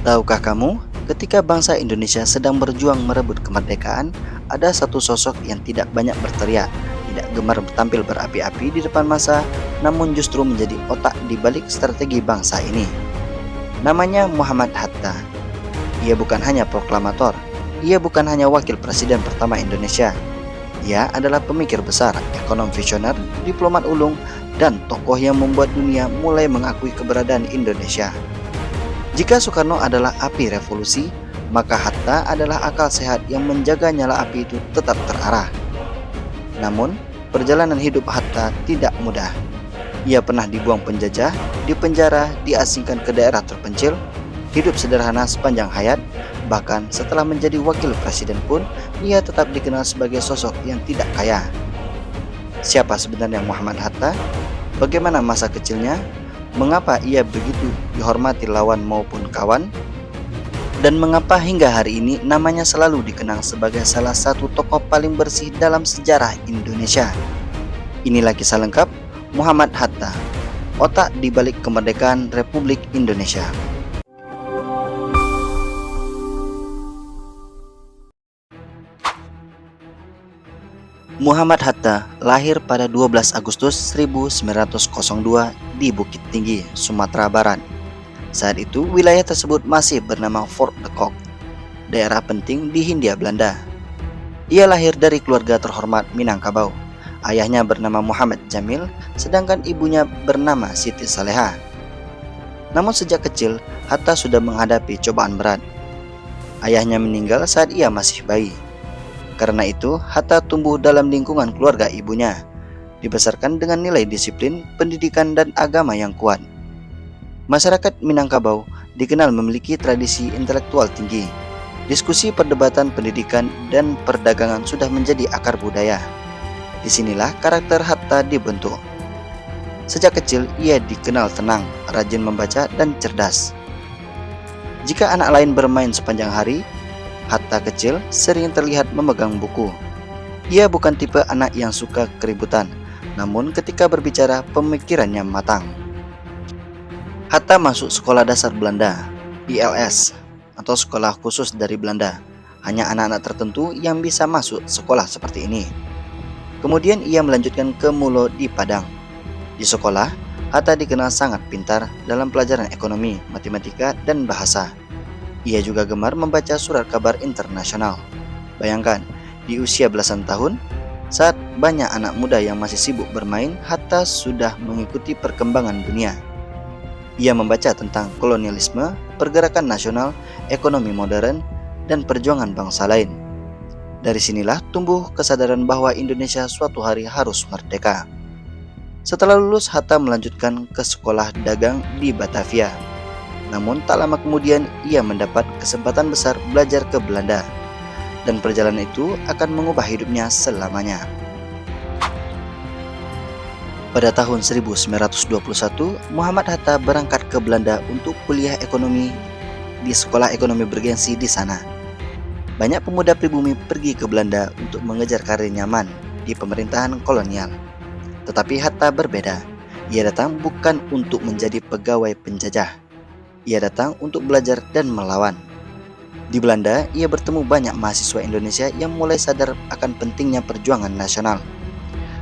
Tahukah kamu, ketika bangsa Indonesia sedang berjuang merebut kemerdekaan, ada satu sosok yang tidak banyak berteriak, tidak gemar tampil berapi-api di depan massa, namun justru menjadi otak di balik strategi bangsa ini. Namanya Muhammad Hatta. Ia bukan hanya proklamator, ia bukan hanya wakil presiden pertama Indonesia. Ia adalah pemikir besar, ekonom visioner, diplomat ulung, dan tokoh yang membuat dunia mulai mengakui keberadaan Indonesia. Jika Soekarno adalah api revolusi, maka Hatta adalah akal sehat yang menjaga nyala api itu tetap terarah. Namun, perjalanan hidup Hatta tidak mudah. Ia pernah dibuang penjajah, dipenjara, diasingkan ke daerah terpencil, hidup sederhana sepanjang hayat, bahkan setelah menjadi wakil presiden pun, ia tetap dikenal sebagai sosok yang tidak kaya. Siapa sebenarnya Muhammad Hatta? Bagaimana masa kecilnya? Mengapa ia begitu dihormati lawan maupun kawan? Dan mengapa hingga hari ini namanya selalu dikenang sebagai salah satu tokoh paling bersih dalam sejarah Indonesia? Inilah kisah lengkap Muhammad Hatta, otak di balik kemerdekaan Republik Indonesia. Muhammad Hatta lahir pada 12 Agustus 1902 di Bukit Tinggi, Sumatera Barat. Saat itu wilayah tersebut masih bernama Fort de Kock, daerah penting di Hindia Belanda. Ia lahir dari keluarga terhormat Minangkabau. Ayahnya bernama Muhammad Jamil, sedangkan ibunya bernama Siti Saleha. Namun sejak kecil, Hatta sudah menghadapi cobaan berat. Ayahnya meninggal saat ia masih bayi. Karena itu, Hatta tumbuh dalam lingkungan keluarga ibunya, dibesarkan dengan nilai disiplin, pendidikan, dan agama yang kuat. Masyarakat Minangkabau dikenal memiliki tradisi intelektual tinggi. Diskusi, perdebatan, pendidikan, dan perdagangan sudah menjadi akar budaya. Disinilah karakter Hatta dibentuk. Sejak kecil, ia dikenal tenang, rajin membaca, dan cerdas. Jika anak lain bermain sepanjang hari, Hatta kecil sering terlihat memegang buku. Ia bukan tipe anak yang suka keributan, namun ketika berbicara pemikirannya matang. Hatta masuk sekolah dasar Belanda, ILS, atau sekolah khusus dari Belanda. Hanya anak-anak tertentu yang bisa masuk sekolah seperti ini. Kemudian ia melanjutkan ke Mulo di Padang. Di sekolah, Hatta dikenal sangat pintar dalam pelajaran ekonomi, matematika, dan bahasa. Ia juga gemar membaca surat kabar internasional. Bayangkan, di usia belasan tahun, saat banyak anak muda yang masih sibuk bermain, Hatta sudah mengikuti perkembangan dunia. Ia membaca tentang kolonialisme, pergerakan nasional, ekonomi modern, dan perjuangan bangsa lain. Dari sinilah tumbuh kesadaran bahwa Indonesia suatu hari harus merdeka. Setelah lulus, Hatta melanjutkan ke sekolah dagang di Batavia. Namun tak lama kemudian ia mendapat kesempatan besar belajar ke Belanda, dan perjalanan itu akan mengubah hidupnya selamanya. Pada tahun 1921, Muhammad Hatta berangkat ke Belanda untuk kuliah ekonomi di Sekolah Ekonomi Bergengsi di sana. Banyak pemuda pribumi pergi ke Belanda untuk mengejar karir nyaman di pemerintahan kolonial. Tetapi Hatta berbeda. Ia datang bukan untuk menjadi pegawai penjajah. Ia datang untuk belajar dan melawan. Di Belanda, ia bertemu banyak mahasiswa Indonesia yang mulai sadar akan pentingnya perjuangan nasional.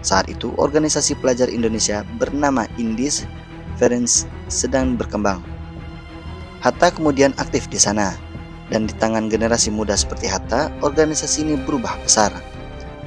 Saat itu, organisasi pelajar Indonesia bernama Indis Ferenc sedang berkembang. Hatta kemudian aktif di sana, dan di tangan generasi muda seperti Hatta, organisasi ini berubah besar.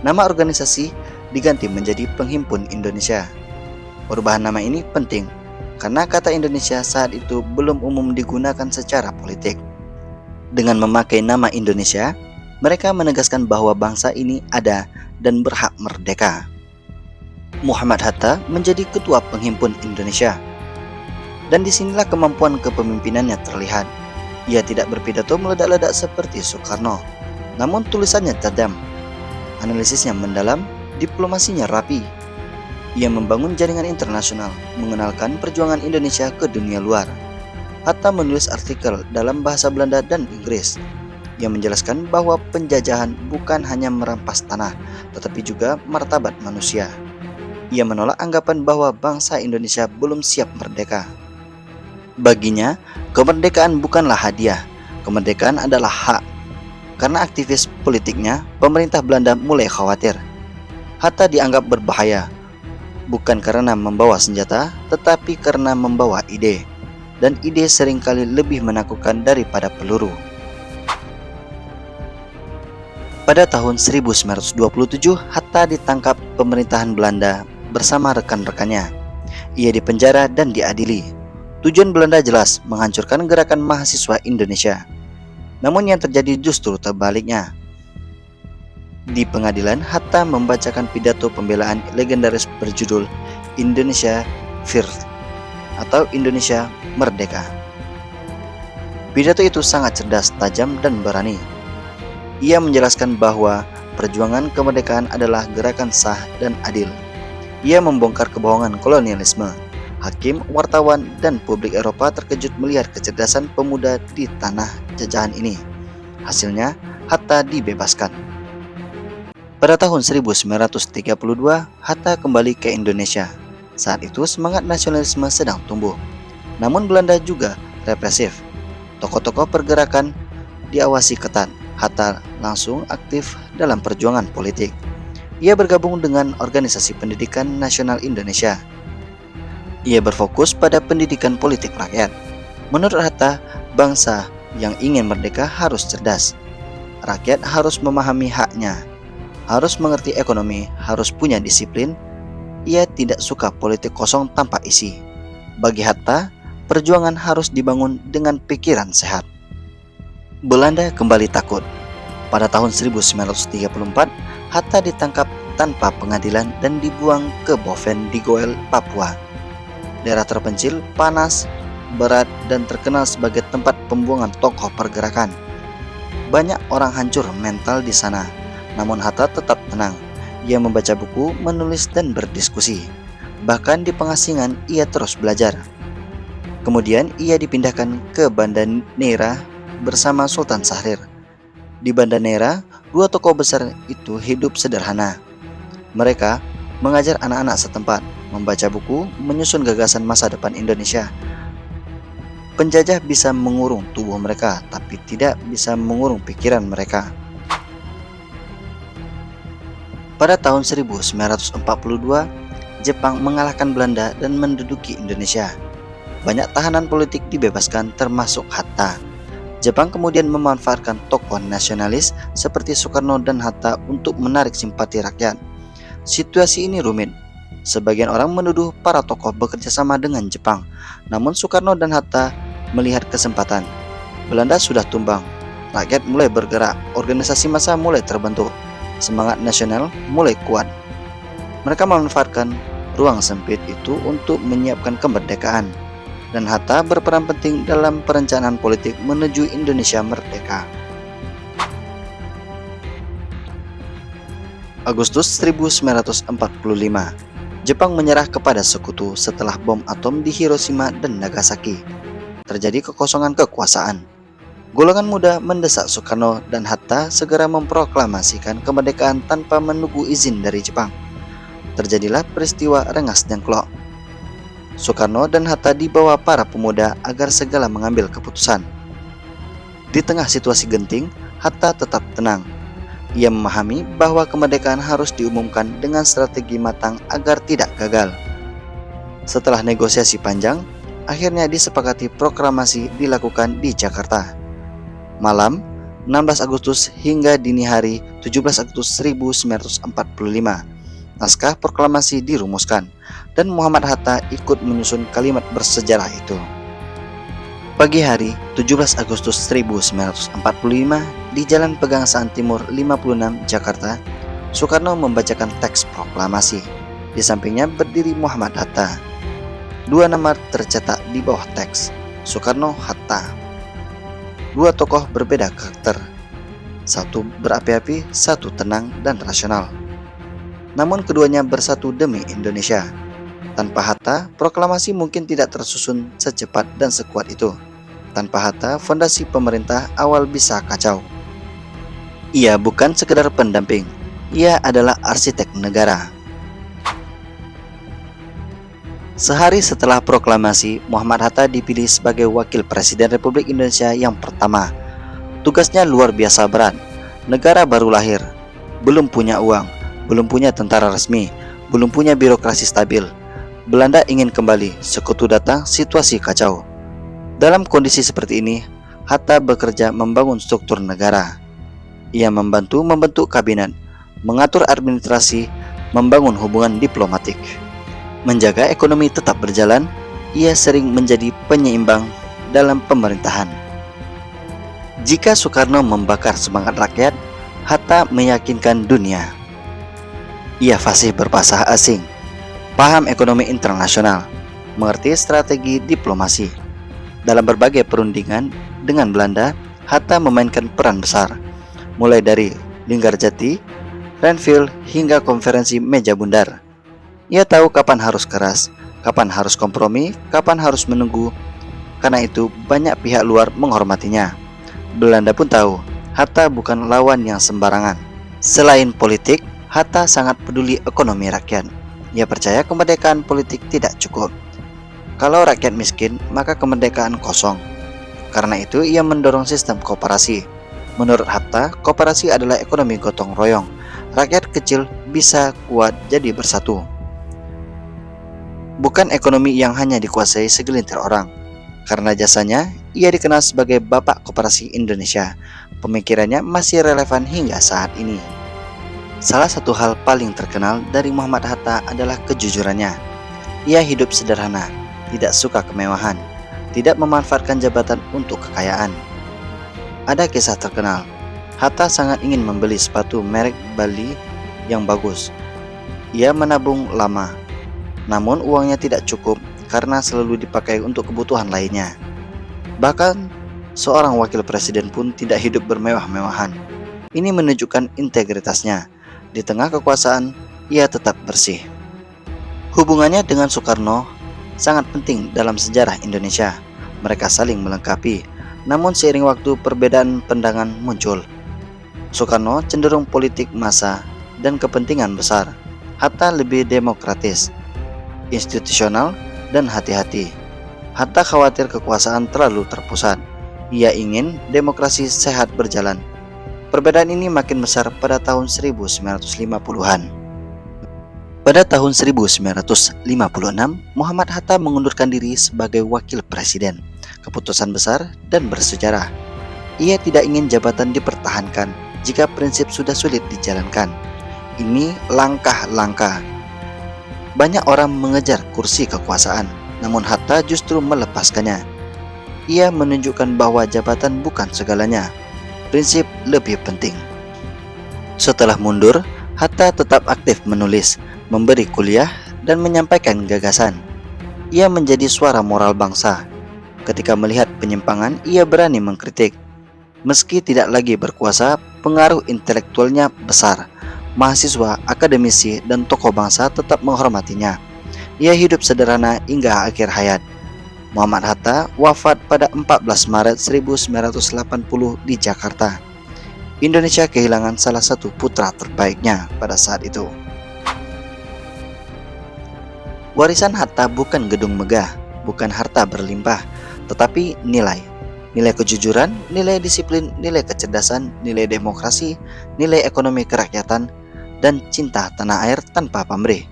Nama organisasi diganti menjadi Penghimpun Indonesia. Perubahan nama ini penting, karena kata Indonesia saat itu belum umum digunakan secara politik. Dengan memakai nama Indonesia, mereka menegaskan bahwa bangsa ini ada dan berhak merdeka. Muhammad Hatta menjadi ketua Penghimpun Indonesia. Dan disinilah kemampuan kepemimpinannya terlihat. Ia tidak berpidato meledak-ledak seperti Soekarno, namun tulisannya tajam, analisisnya mendalam, diplomasinya rapi. Ia membangun jaringan internasional, mengenalkan perjuangan Indonesia ke dunia luar. Hatta menulis artikel dalam bahasa Belanda dan Inggris yang menjelaskan bahwa penjajahan bukan hanya merampas tanah, tetapi juga martabat manusia. Ia menolak anggapan bahwa bangsa Indonesia belum siap merdeka. Baginya, Kemerdekaan bukanlah hadiah, kemerdekaan adalah hak. Karena aktivis politiknya, pemerintah Belanda mulai khawatir. Hatta dianggap berbahaya, bukan karena membawa senjata, tetapi karena membawa ide. Dan ide seringkali lebih menakutkan daripada peluru. Pada tahun 1927, Hatta ditangkap pemerintahan Belanda bersama rekan-rekannya. Ia dipenjara dan diadili. Tujuan Belanda jelas, menghancurkan gerakan mahasiswa Indonesia. Namun yang terjadi justru terbaliknya. Di pengadilan, Hatta membacakan pidato pembelaan legendaris berjudul Indonesia First atau Indonesia Merdeka. Pidato itu sangat cerdas, tajam, dan berani. Ia menjelaskan bahwa perjuangan kemerdekaan adalah gerakan sah dan adil. Ia membongkar kebohongan kolonialisme. Hakim, wartawan, dan publik Eropa terkejut melihat kecerdasan pemuda di tanah jajahan ini. Hasilnya, Hatta dibebaskan. Pada tahun 1932, Hatta kembali ke Indonesia. Saat itu semangat nasionalisme sedang tumbuh. Namun Belanda juga represif. Tokoh-tokoh pergerakan diawasi ketat. Hatta langsung aktif dalam perjuangan politik. Ia bergabung dengan Organisasi Pendidikan Nasional Indonesia. Ia berfokus pada pendidikan politik rakyat. Menurut Hatta, bangsa yang ingin merdeka harus cerdas. Rakyat harus memahami haknya, harus mengerti ekonomi, harus punya disiplin. Ia tidak suka politik kosong tanpa isi. Bagi Hatta, perjuangan harus dibangun dengan pikiran sehat. Belanda kembali takut. Pada tahun 1934, Hatta ditangkap tanpa pengadilan dan dibuang ke Boven di Goel, Papua. Daerah terpencil, panas, berat, dan terkenal sebagai tempat pembuangan tokoh pergerakan. Banyak orang hancur mental di sana. Namun Hatta tetap tenang. Ia membaca buku, menulis, dan berdiskusi. Bahkan di pengasingan ia terus belajar. Kemudian ia dipindahkan ke Banda Neira bersama Sultan Syahrir. Di Banda Neira, dua tokoh besar itu hidup sederhana. Mereka mengajar anak-anak setempat, membaca buku, menyusun gagasan masa depan Indonesia. Penjajah bisa mengurung tubuh mereka, tapi tidak bisa mengurung pikiran mereka. Pada tahun 1942, Jepang mengalahkan Belanda dan menduduki Indonesia. Banyak tahanan politik dibebaskan termasuk Hatta. Jepang kemudian memanfaatkan tokoh nasionalis seperti Soekarno dan Hatta untuk menarik simpati rakyat. Situasi ini rumit. Sebagian orang menuduh para tokoh bekerja sama dengan Jepang. Namun Soekarno dan Hatta melihat kesempatan. Belanda sudah tumbang. Rakyat mulai bergerak, organisasi massa mulai terbentuk. Semangat nasional mulai kuat. Mereka memanfaatkan ruang sempit itu untuk menyiapkan kemerdekaan. Dan Hatta berperan penting dalam perencanaan politik menuju Indonesia merdeka. Agustus 1945, Jepang menyerah kepada sekutu setelah bom atom di Hiroshima dan Nagasaki. Terjadi kekosongan kekuasaan. Golongan muda mendesak Soekarno dan Hatta segera memproklamasikan kemerdekaan tanpa menunggu izin dari Jepang. Terjadilah peristiwa Rengas Dengklok. Soekarno dan Hatta dibawa para pemuda agar segera mengambil keputusan. Di tengah situasi genting, Hatta tetap tenang. Ia memahami bahwa kemerdekaan harus diumumkan dengan strategi matang agar tidak gagal. Setelah negosiasi panjang, akhirnya disepakati proklamasi dilakukan di Jakarta. Malam 16 Agustus hingga dini hari 17 Agustus 1945, naskah proklamasi dirumuskan dan Muhammad Hatta ikut menyusun kalimat bersejarah itu. Pagi hari 17 Agustus 1945 di Jalan Pegangsaan Timur 56 Jakarta, Soekarno membacakan teks proklamasi. Di sampingnya berdiri Muhammad Hatta. Dua nama tercetak di bawah teks, Soekarno, Hatta. Dua tokoh berbeda karakter, satu berapi-api, satu tenang dan rasional. Namun keduanya bersatu demi Indonesia. Tanpa Hatta, proklamasi mungkin tidak tersusun secepat dan sekuat itu. Tanpa Hatta, fondasi pemerintah awal bisa kacau. Ia bukan sekedar pendamping, ia adalah arsitek negara. Sehari setelah proklamasi, Muhammad Hatta dipilih sebagai Wakil Presiden Republik Indonesia yang pertama. Tugasnya luar biasa berat. Negara baru lahir, belum punya uang, belum punya tentara resmi, belum punya birokrasi stabil. Belanda ingin kembali, sekutu datang, situasi kacau. Dalam kondisi seperti ini, Hatta bekerja membangun struktur negara. Ia membentuk kabinet, mengatur administrasi, membangun hubungan diplomatik. Menjaga ekonomi tetap berjalan, ia sering menjadi penyeimbang dalam pemerintahan. Jika Soekarno membakar semangat rakyat, Hatta meyakinkan dunia. Ia fasih berbahasa asing, paham ekonomi internasional, mengerti strategi diplomasi. Dalam berbagai perundingan dengan Belanda, Hatta memainkan peran besar, mulai dari Linggarjati, Renville, hingga konferensi meja bundar. Ia tahu kapan harus keras, kapan harus kompromi, kapan harus menunggu. Karena itu banyak pihak luar menghormatinya. Belanda pun tahu Hatta bukan lawan yang sembarangan. Selain politik, Hatta sangat peduli ekonomi rakyat. Ia percaya kemerdekaan politik tidak cukup. Kalau rakyat miskin, maka kemerdekaan kosong. Karena itu ia mendorong sistem koperasi. Menurut Hatta, koperasi adalah ekonomi gotong royong. Rakyat kecil bisa kuat jadi bersatu. Bukan ekonomi yang hanya dikuasai segelintir orang. Karena jasanya, ia dikenal sebagai Bapak Koperasi Indonesia. Pemikirannya masih relevan hingga saat ini. Salah satu hal paling terkenal dari Muhammad Hatta adalah kejujurannya. Ia hidup sederhana, tidak suka kemewahan, tidak memanfaatkan jabatan untuk kekayaan. Ada kisah terkenal, Hatta sangat ingin membeli sepatu merek Bali yang bagus. Ia menabung lama, namun uangnya tidak cukup karena selalu dipakai untuk kebutuhan lainnya. Bahkan seorang wakil presiden pun tidak hidup bermewah-mewahan. Ini menunjukkan integritasnya. Di tengah kekuasaan, ia tetap bersih. Hubungannya dengan Soekarno sangat penting dalam sejarah Indonesia. Mereka saling melengkapi. Namun seiring waktu perbedaan pandangan muncul. Soekarno cenderung politik massa dan kepentingan besar. Hatta lebih demokratis, institusional, dan hati-hati. Hatta khawatir kekuasaan terlalu terpusat. Ia ingin demokrasi sehat berjalan. Perbedaan ini makin besar pada tahun 1950-an. Pada tahun 1956, Muhammad Hatta mengundurkan diri sebagai wakil presiden. Keputusan besar dan bersejarah. Ia tidak ingin jabatan dipertahankan jika prinsip sudah sulit dijalankan. Ini langkah-langkah. Banyak orang mengejar kursi kekuasaan, namun Hatta justru melepaskannya. Ia menunjukkan bahwa jabatan bukan segalanya. Prinsip lebih penting. Setelah mundur, Hatta tetap aktif menulis, memberi kuliah, dan menyampaikan gagasan. Ia menjadi suara moral bangsa. Ketika melihat penyimpangan, ia berani mengkritik. Meski tidak lagi berkuasa, pengaruh intelektualnya besar. Mahasiswa, akademisi, dan tokoh bangsa tetap menghormatinya. Ia hidup sederhana hingga akhir hayat. Muhammad Hatta wafat pada 14 Maret 1980 di Jakarta. Indonesia kehilangan salah satu putra terbaiknya pada saat itu. Warisan Hatta bukan gedung megah, bukan harta berlimpah, tetapi nilai. Nilai kejujuran, nilai disiplin, nilai kecerdasan, nilai demokrasi, nilai ekonomi kerakyatan, dan cinta tanah air tanpa pamrih.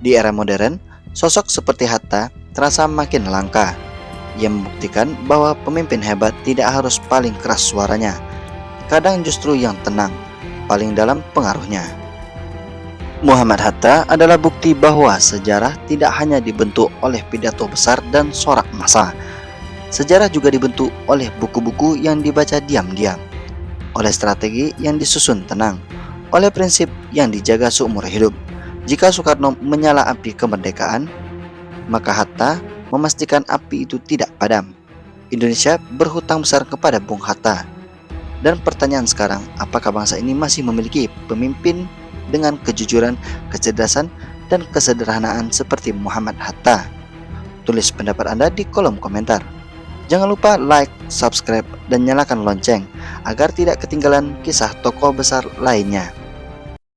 Di era modern, sosok seperti Hatta terasa makin langka. Ia membuktikan bahwa pemimpin hebat tidak harus paling keras suaranya, kadang justru yang tenang, paling dalam pengaruhnya. Muhammad Hatta adalah bukti bahwa sejarah tidak hanya dibentuk oleh pidato besar dan sorak massa. Sejarah juga dibentuk oleh buku-buku yang dibaca diam-diam, oleh strategi yang disusun tenang, oleh prinsip yang dijaga seumur hidup. Jika Soekarno menyala api kemerdekaan, maka Hatta memastikan api itu tidak padam. Indonesia berhutang besar kepada Bung Hatta. Dan pertanyaan sekarang, apakah bangsa ini masih memiliki pemimpin dengan kejujuran, kecerdasan, dan kesederhanaan seperti Muhammad Hatta? Tulis pendapat Anda di kolom komentar. Jangan lupa like, subscribe, dan nyalakan lonceng agar tidak ketinggalan kisah tokoh besar lainnya.